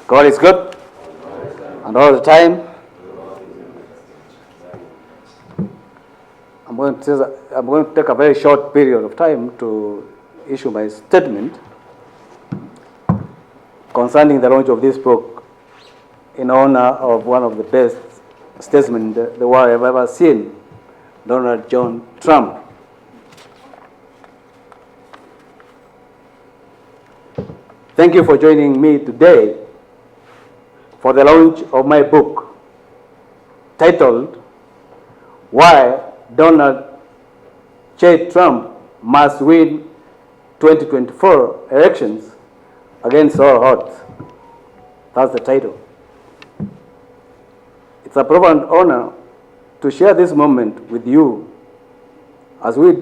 God is good, and all the time. I'm going to take a very short period of time to issue my statement concerning the launch of this book in honor of one of the best statesmen the world have ever seen, Donald John Trump. Thank you for joining me today for the launch of my book titled Why Donald J. Trump Must Win 2024 Elections Against All Odds. That's the title. It's a profound honor to share this moment with you as we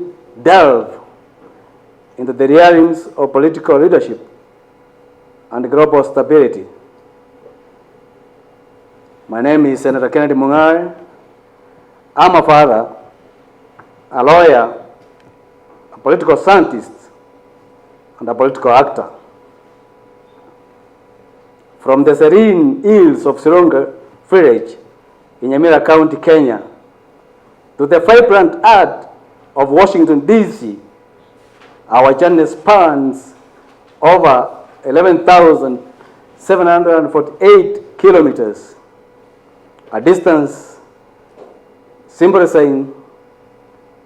delve into the realms of political leadership and global stability. My name is Senator Kennedy Mongare. I'm a father, a lawyer, a political scientist, and a political actor. From the serene hills of Sironga village in Nyamira County, Kenya, to the vibrant heart of Washington, D.C., our journey spans over 11,748 kilometers, a distance symbolizing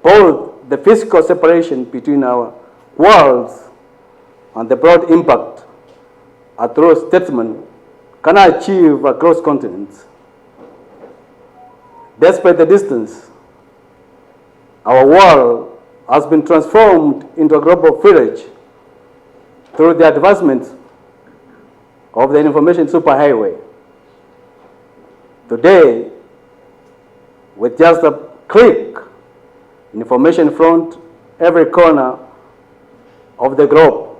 both the physical separation between our worlds and the broad impact a true statesman can achieve across continents. Despite the distance, our world has been transformed into a global village through the advancements of the information superhighway. Today, with just a click, information front every corner of the globe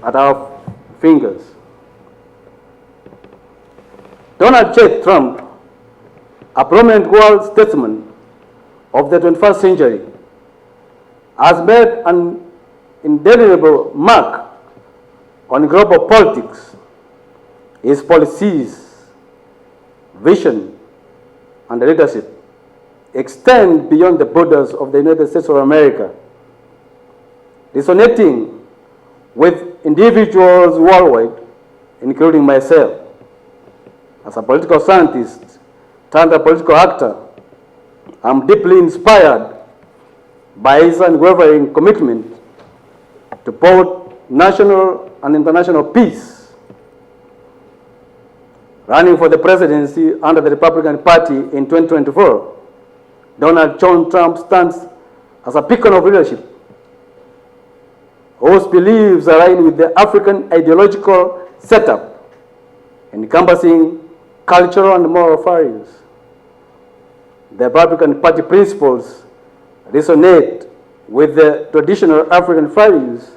at our fingers. Donald J. Trump, a prominent world statesman of the 21st century, has made an indelible mark on global politics. His policies, vision, and leadership extend beyond the borders of the United States of America, resonating with individuals worldwide, including myself. As a political scientist turned a political actor, I'm deeply inspired by his unwavering commitment to both national and international peace. Running for the presidency under the Republican Party in 2024, Donald John Trump stands as a beacon of leadership whose beliefs align with the African ideological setup, encompassing cultural and moral values. The Republican Party principles resonate with the traditional African values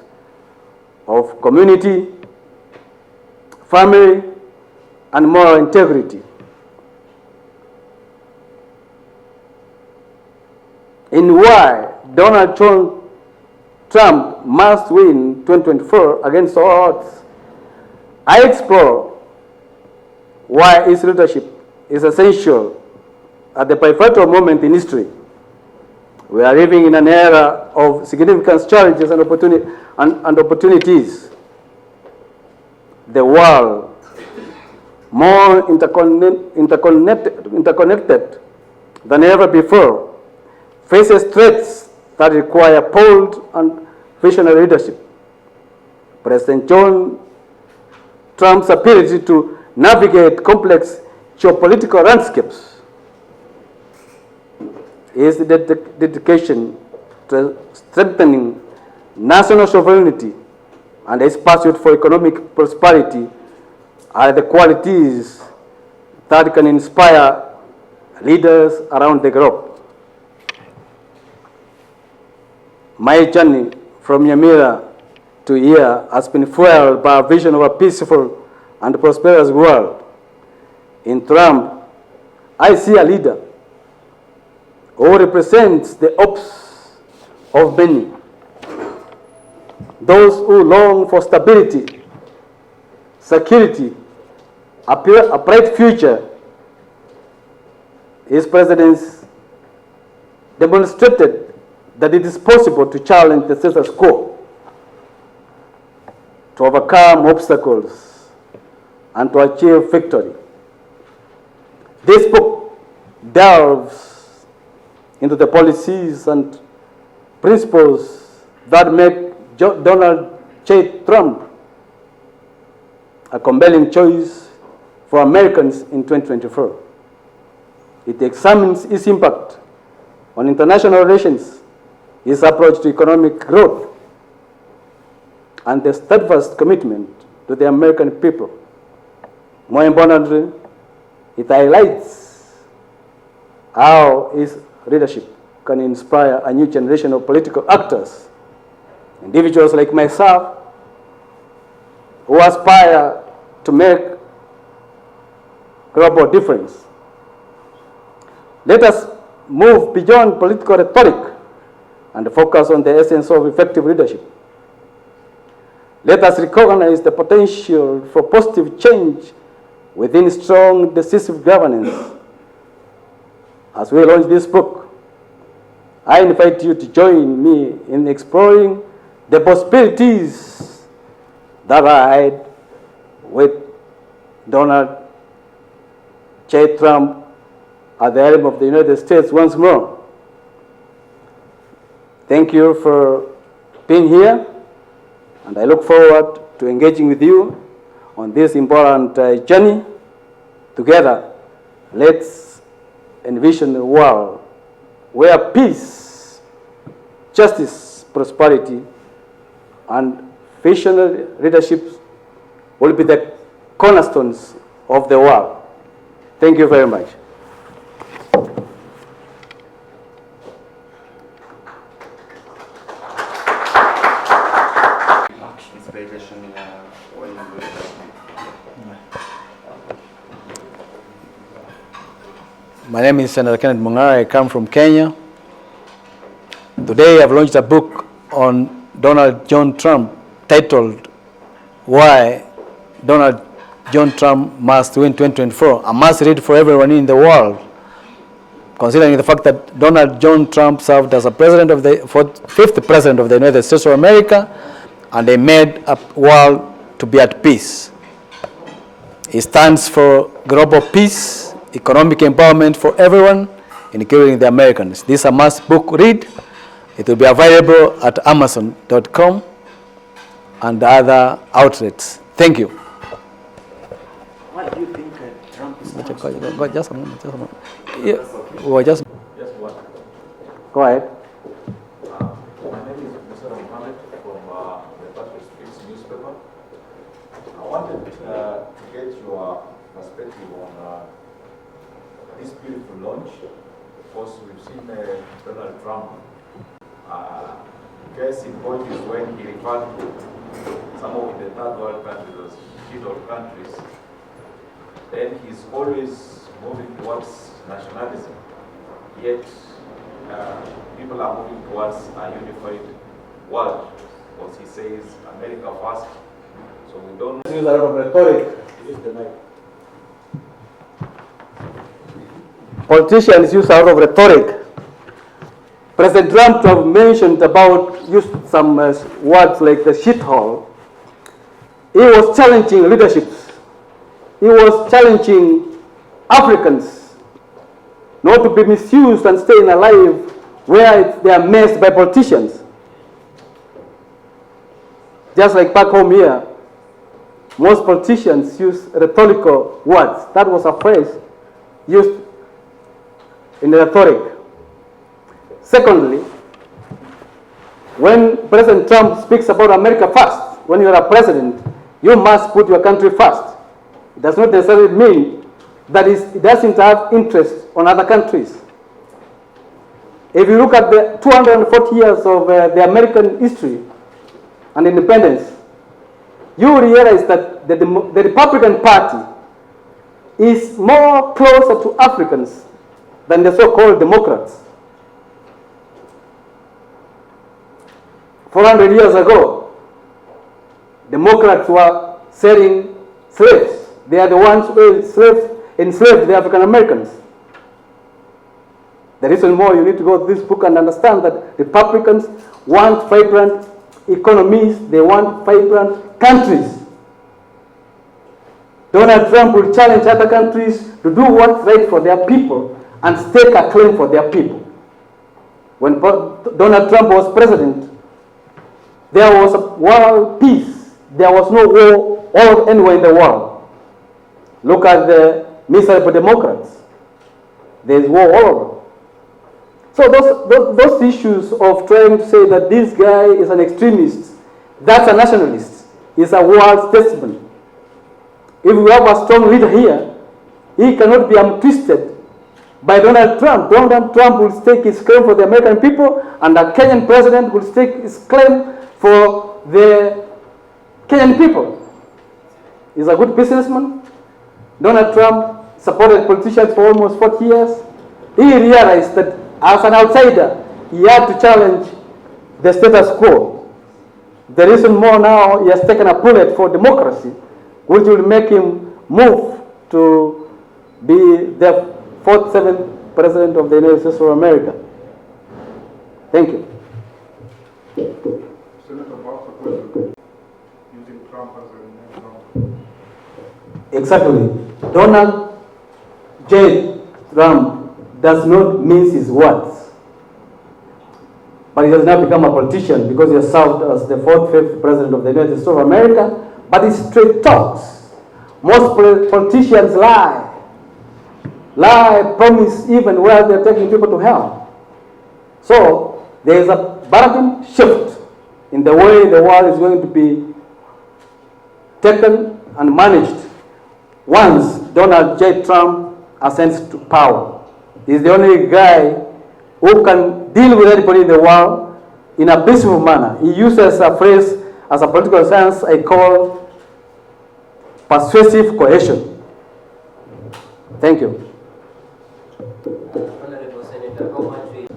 of community, family, and moral integrity. In why Donald John Trump must win 2024 against all odds, I explore why his leadership is essential at the pivotal moment in history. We are living in an era of significant challenges and opportunities. The world, more interconnected than ever before, faces threats that require bold and visionary leadership. President John Trump's ability to navigate complex geopolitical landscapes, his dedication to strengthening national sovereignty, and his pursuit for economic prosperity are the qualities that can inspire leaders around the globe. My journey from Nyamira to here has been fueled by a vision of a peaceful and prosperous world. In Trump, I see a leader who represents the hopes of many, those who long for stability, security, a bright future. His presidency demonstrated that it is possible to challenge the status quo, to overcome obstacles, and to achieve victory. This book delves into the policies and principles that make Donald J. Trump a compelling choice for Americans in 2024. It examines its impact on international relations, his approach to economic growth, and the steadfast commitment to the American people. More importantly, it highlights how his leadership can inspire a new generation of political actors, individuals like myself, who aspire to make global difference. Let us move beyond political rhetoric and focus on the essence of effective leadership. Let us recognize the potential for positive change within strong, decisive governance. As we launch this book, I invite you to join me in exploring the possibilities that are ahead with Donald J. Trump at the helm of the United States once more. Thank you for being here, and I look forward to engaging with you on this important journey. Together, let's envision a world where peace, justice, prosperity, and visionary leadership will be the cornerstones of the world. Thank you very much. My name is Senator Kenneth Mongare. I come from Kenya. Today I've launched a book on Donald John Trump titled Why Donald John Trump Must Win 2024. A must read for everyone in the world, considering the fact that Donald John Trump served as a president of the fifth president of the United States of America, and he made a world to be at peace. He stands for global peace, economic empowerment for everyone, including the Americans. This is a must book read. It will be available at Amazon.com and other outlets. Thank you. What do you think Trump is Just a moment. Yeah, well, just go ahead. My name is Mr. Mohammed from the Patriot Streets newspaper. I wanted to get your perspective on this beautiful launch. Of course, we've seen Donald Trump. Case in point is when he referred to some of the third world countries as shit-hole countries. Then he's always moving towards nationalism. Yet people are moving towards a unified world, because he says America first. So we don't use a lot of rhetoric. Politicians use a lot of rhetoric. President Trump have mentioned used some words like the shithole. He was challenging leaderships. He was challenging Africans not to be misused and staying alive where they are messed by politicians. Just like back home here, most politicians use rhetorical words. That was a phrase used in the rhetoric. Secondly, when President Trump speaks about America first, when you're a president, you must put your country first. It does not necessarily mean that it doesn't have interest on other countries. If you look at the 240 years of the American history and independence, you realize that the Republican Party is more closer to Africans than the so-called Democrats. 400 years ago, Democrats were selling slaves. They are the ones who enslaved the African Americans. The reason more you need to go to this book and understand that Republicans want vibrant economies, they want vibrant countries. Donald Trump will challenge other countries to do what's right for their people and stake a claim for their people. When Donald Trump was president, there was a world peace. There was no war anywhere in the world. Look at the miserable Democrats. There's war all over. So those issues of trying to say that this guy is an extremist, that's a nationalist, is a world statesman. If we have a strong leader here, he cannot be twisted by Donald Trump. Donald Trump will stake his claim for the American people, and the Kenyan president will stake his claim for the Kenyan people. He's a good businessman. Donald Trump supported politicians for almost 40 years. He realized that as an outsider, he had to challenge the status quo. The reason more now, he has taken a bullet for democracy, which will make him move to be the 47th President of the United States of America. Thank you. Senator, what's the question? Using Trump as an example. Exactly. Donald J. Trump does not mince his words. But he has now become a politician because he has served as the 45th President of the United States of America. But he straight talks. Most politicians lie. Lie, promise even where they're taking people to hell. So there is a paradigm shift in the way the world is going to be taken and managed once Donald J. Trump ascends to power. He's the only guy who can deal with anybody in the world in a peaceful manner. He uses a phrase as a political science I call persuasive coercion. Thank you. Honorable Senator, how much is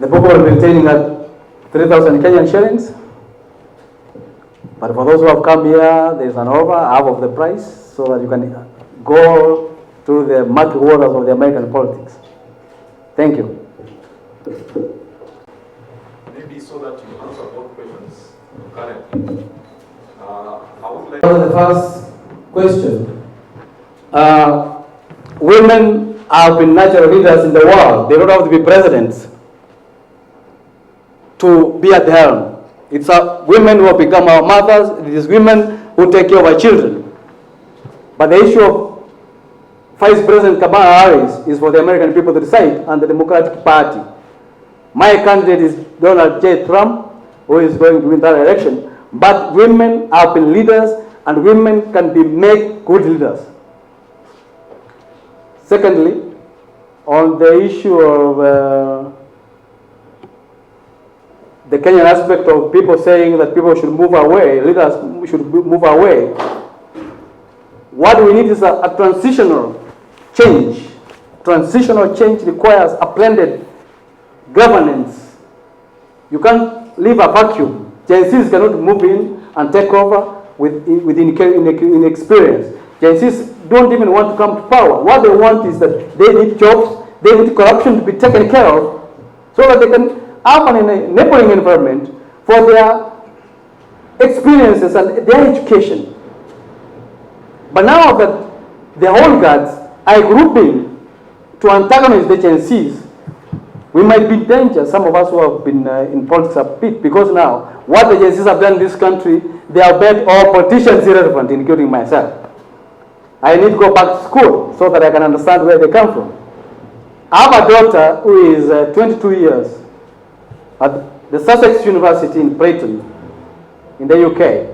The book will be retaining at 3,000 Kenyan shillings. But for those who have come here, there's an offer, half of the price, so that you can go to the murky waters of the American politics. Thank you. Maybe so that you answer both questions currently. I would like The first question. Women have been natural leaders in the world. They don't have to be presidents to be at the helm. It's women who have become our mothers. It is women who take care of our children. But the issue of Vice President Kamala Harris is for the American people to decide, and the Democratic Party. My candidate is Donald J. Trump, who is going to win that election. But women have been leaders, and women can be made good leaders. Secondly, on the issue of the Kenyan aspect of people saying that people should move away, leaders should move away, what we need is a transitional change. Transitional change requires a blended governance. You can't leave a vacuum. Gen Zs cannot move in and take over with inexperience. Gen Zs don't even want to come to power. What they want is that they need jobs, they need corruption to be taken care of, so that they can have an enabling environment for their experiences and their education. But now that the oligarchs are grouping to antagonize the Gen Zs, we might be in danger. Some of us who have been in politics a bit, because now what the Gen Zs have done in this country, they have made all politicians irrelevant, including myself. I need to go back to school so that I can understand where they come from. I have a daughter who is 22 years at the Sussex University in Brighton, in the UK.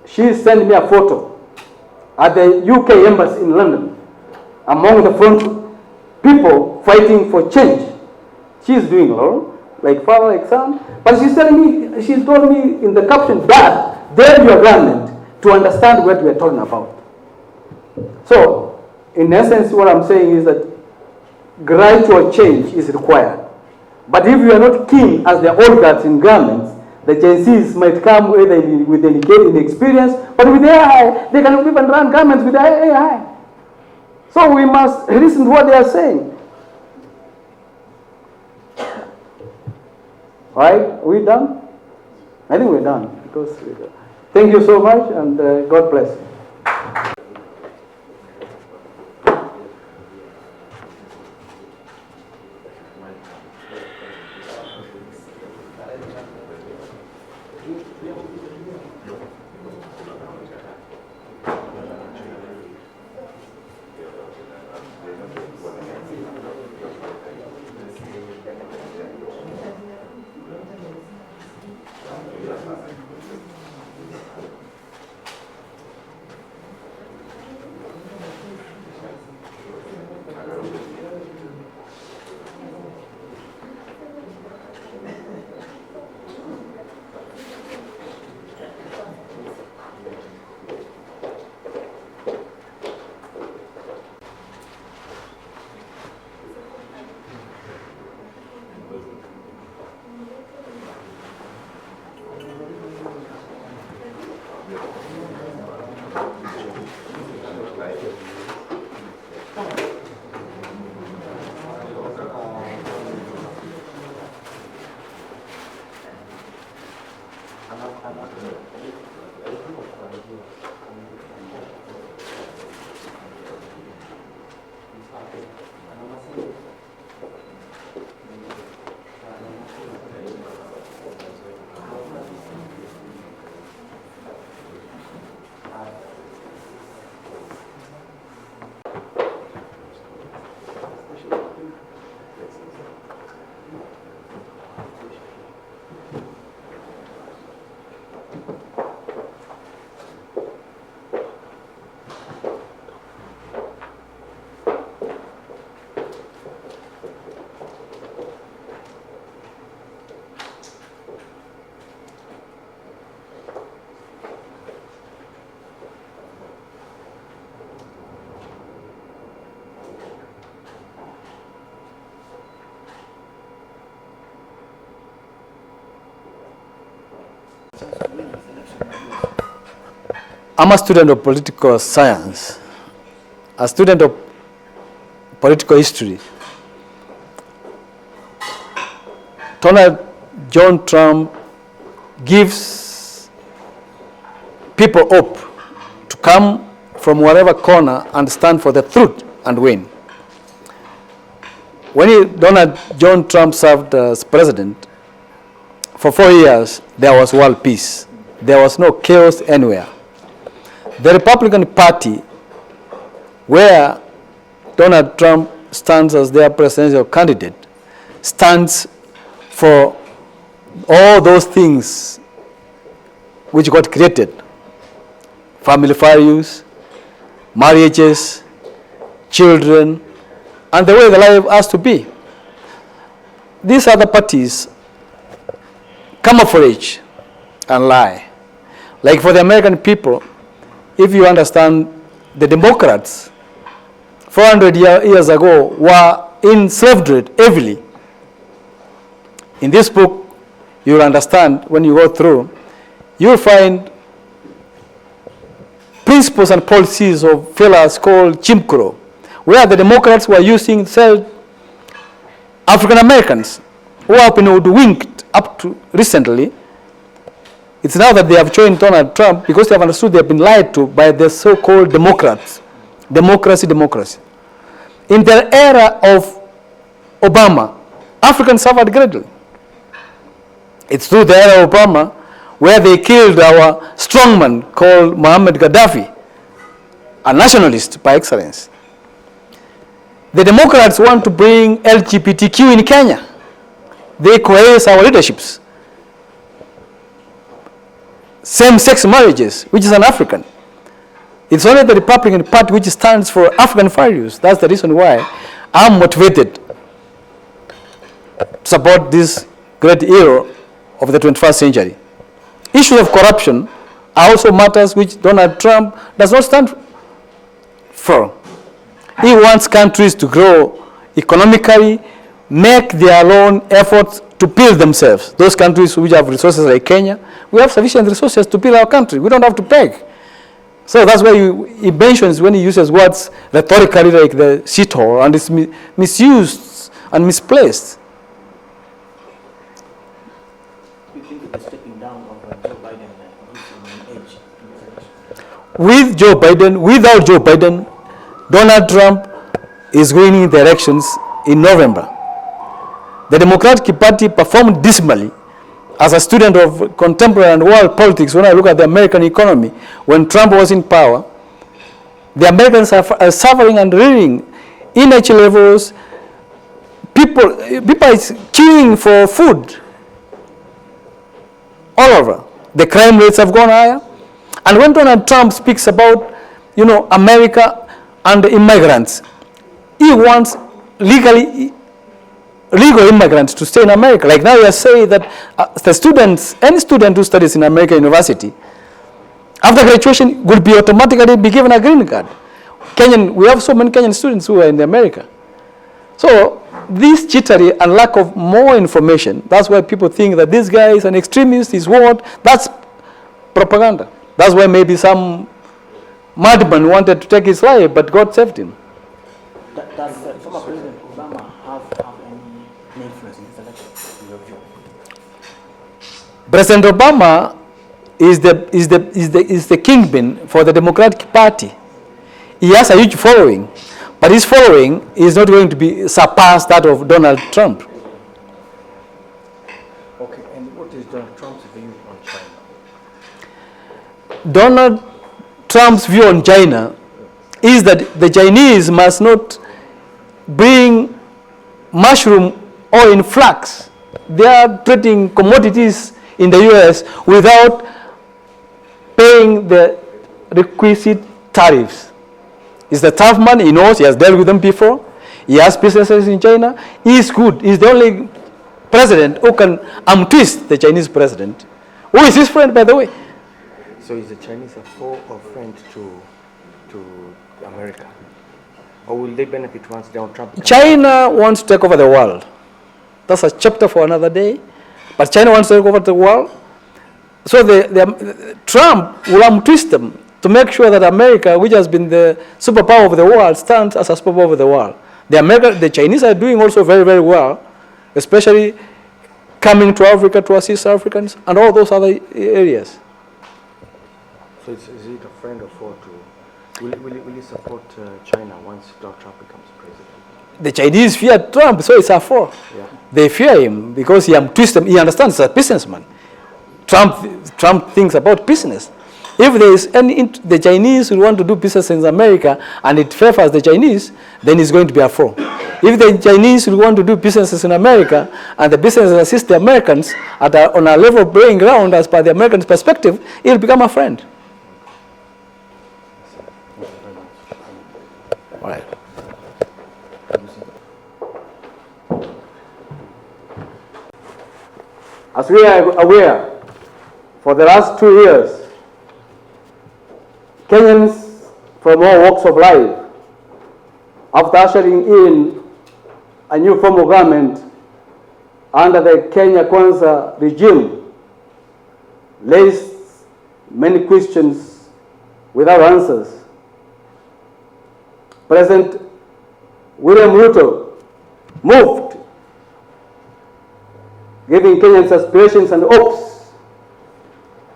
She sent me a photo at the UK embassy in London, among the front people fighting for change. She's doing well, like father, like son. But she's told me in the caption, Dad, dare your government to understand what we're talking about. So, in essence, what I'm saying is that gradual change is required. But if you are not keen as the oligarchs in governments, The Gen Zs might come with inexperience, but with AI, they can even run governments with AI. So we must listen to what they are saying. Right? We done? I think we're done. Thank you so much, and God bless. I'm a student of political science, a student of political history. Donald John Trump gives people hope to come from whatever corner and stand for the truth and win. When Donald John Trump served as president, for 4 years, there was world peace. There was no chaos anywhere. The Republican Party, where Donald Trump stands as their presidential candidate, stands for all those things which got created: family values, marriages, children, and the way the life has to be. These other parties camouflage and lie. Like for the American people, if you understand, the Democrats 400 years ago were enslaved heavily. In this book, you'll understand when you go through, you'll find principles and policies of fellas called Jim Crow, where the Democrats were using African Americans who have been hoodwinked up to recently. It's now that they have joined Donald Trump because they have understood they have been lied to by the so-called Democrats. Democracy. In the era of Obama, Africans suffered greatly. It's through the era of Obama where they killed our strongman called Muammar Gaddafi, a nationalist by excellence. The Democrats want to bring LGBTQ in Kenya. They coerce our leaderships. Same-sex marriages, which is an African. It's only the Republican Party which stands for African values. That's the reason why I'm motivated to support this great hero of the 21st century. Issues of corruption are also matters which Donald Trump does not stand for. He wants countries to grow economically, make their own efforts to peel themselves. Those countries which have resources like Kenya, we have sufficient resources to peel our country. We don't have to beg. So that's why he mentions, when he uses words rhetorically like the shithole, and it's misused and misplaced. Do you think the stepping down of Joe Biden gives him an edge in this election? With Joe Biden, without Joe Biden, Donald Trump is winning the elections in November. The Democratic Party performed dismally. As a student of contemporary and world politics, when I look at the American economy, when Trump was in power, the Americans are suffering and reeling. Energy levels, people are queuing for food all over. The crime rates have gone higher. And when Donald Trump speaks about, America and the immigrants, he wants legal immigrants to stay in America. Like now you are saying that any student who studies in American university, after graduation will be automatically be given a green card. We have so many Kenyan students who are in America. So this jittery and lack of more information, that's why people think that this guy is an extremist, he's what? That's propaganda. That's why maybe some madman wanted to take his life, but God saved him. Does former President Obama have any influence in this election, in your view? President Obama is the kingpin for the Democratic Party. He has a huge following, but his following is not going to be surpass that of Donald Trump. Okay, and what is Donald Trump's view on China? Donald Trump's view on China is that the Chinese must not bring mushroom or in flax. They are trading commodities in the US without paying the requisite tariffs. He's the tough man, he knows, he has dealt with them before. He has businesses in China. He is good. He's the only president who can twist the Chinese president, who is his friend, by the way. So is the Chinese a foe or friend to America? Or will they benefit once Donald Trump becomes China wants to take over the world. That's a chapter for another day. But China wants to take over the world. So Trump will twist them to make sure that America, which has been the superpower of the world, stands as a superpower of the world. The Chinese are doing also very, very well, especially coming to Africa to assist Africans and all those other areas. So is it a friend or foe to... Will he support China once Donald Trump becomes president? The Chinese fear Trump, so it's a foe. Yeah. They fear him because he twists them. He understands he's a businessman. Trump thinks about business. If there is the Chinese who want to do business in America and it favors the Chinese, then it's going to be a foe. If the Chinese who want to do businesses in America and the businesses assist the Americans on a level playing ground as per the Americans' perspective, it will become a friend. All right. As we are aware, for the last 2 years, Kenyans from all walks of life, after ushering in a new form of government under the Kenya Kwanza regime, raised many questions without answers. President William Ruto moved, giving Kenyans aspirations and hopes.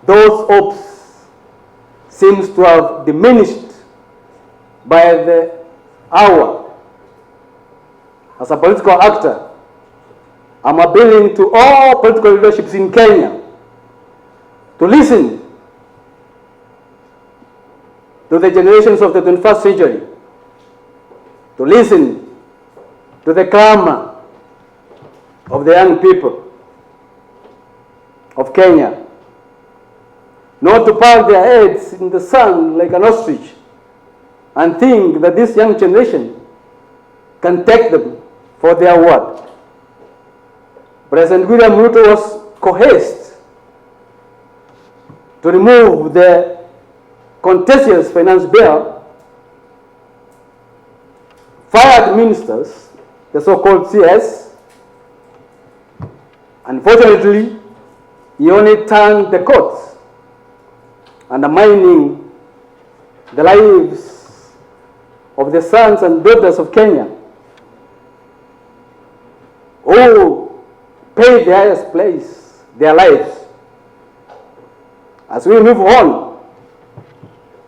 Those hopes seems to have diminished by the hour. As a political actor, I'm appealing to all political leaderships in Kenya to listen to the generations of the 21st century, to listen to the clamor of the young people of Kenya, not to park their heads in the sun like an ostrich and think that this young generation can take them for their word. President William Ruto was coerced to remove the contentious finance bill, fired ministers, the so-called CS, Unfortunately, he only turned the courts, undermining the lives of the sons and daughters of Kenya who paid the highest price, their lives. As we move on,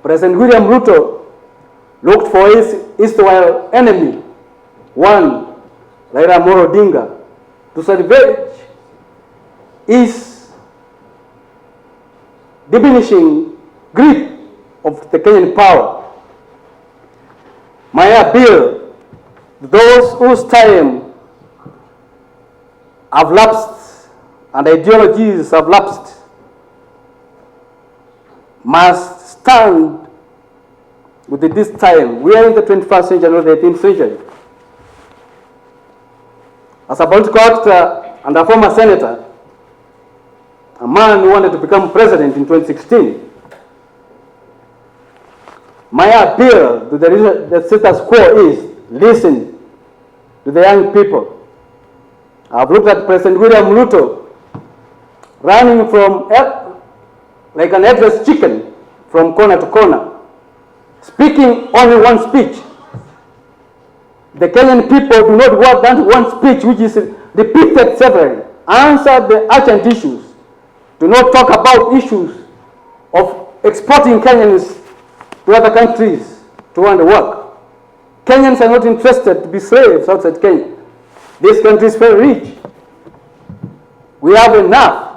President William Ruto looked for his erstwhile enemy, one Raila Amolo Odinga, to salvage his diminishing grip of the Kenyan power. My appeal to those whose time have lapsed and ideologies have lapsed must stand with this time. We are in the 21st century, not the 18th century. As a political actor and a former senator, a man who wanted to become president in 2016, my appeal to the status quo is listen to the young people. I've looked at President William Ruto running from like an headless chicken from corner to corner, speaking only one speech. The Kenyan people do not want that one speech which is repeated severally. Answer the urgent issues. Do not talk about issues of exporting Kenyans to other countries to earn the work. Kenyans are not interested to be slaves outside Kenya. This country is very rich. We have enough.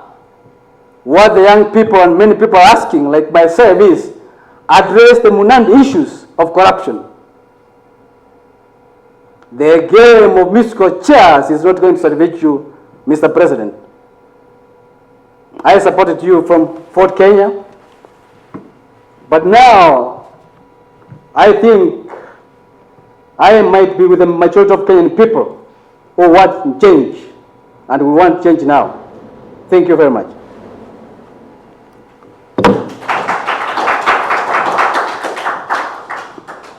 What the young people and many people are asking, like myself, is address the Munandi issues of corruption. The game of musical chairs is not going to salvage you, Mr. President. I supported you from Fort Kenya, but now I think I might be with the majority of Kenyan people who want change, and we want change now. Thank you very much.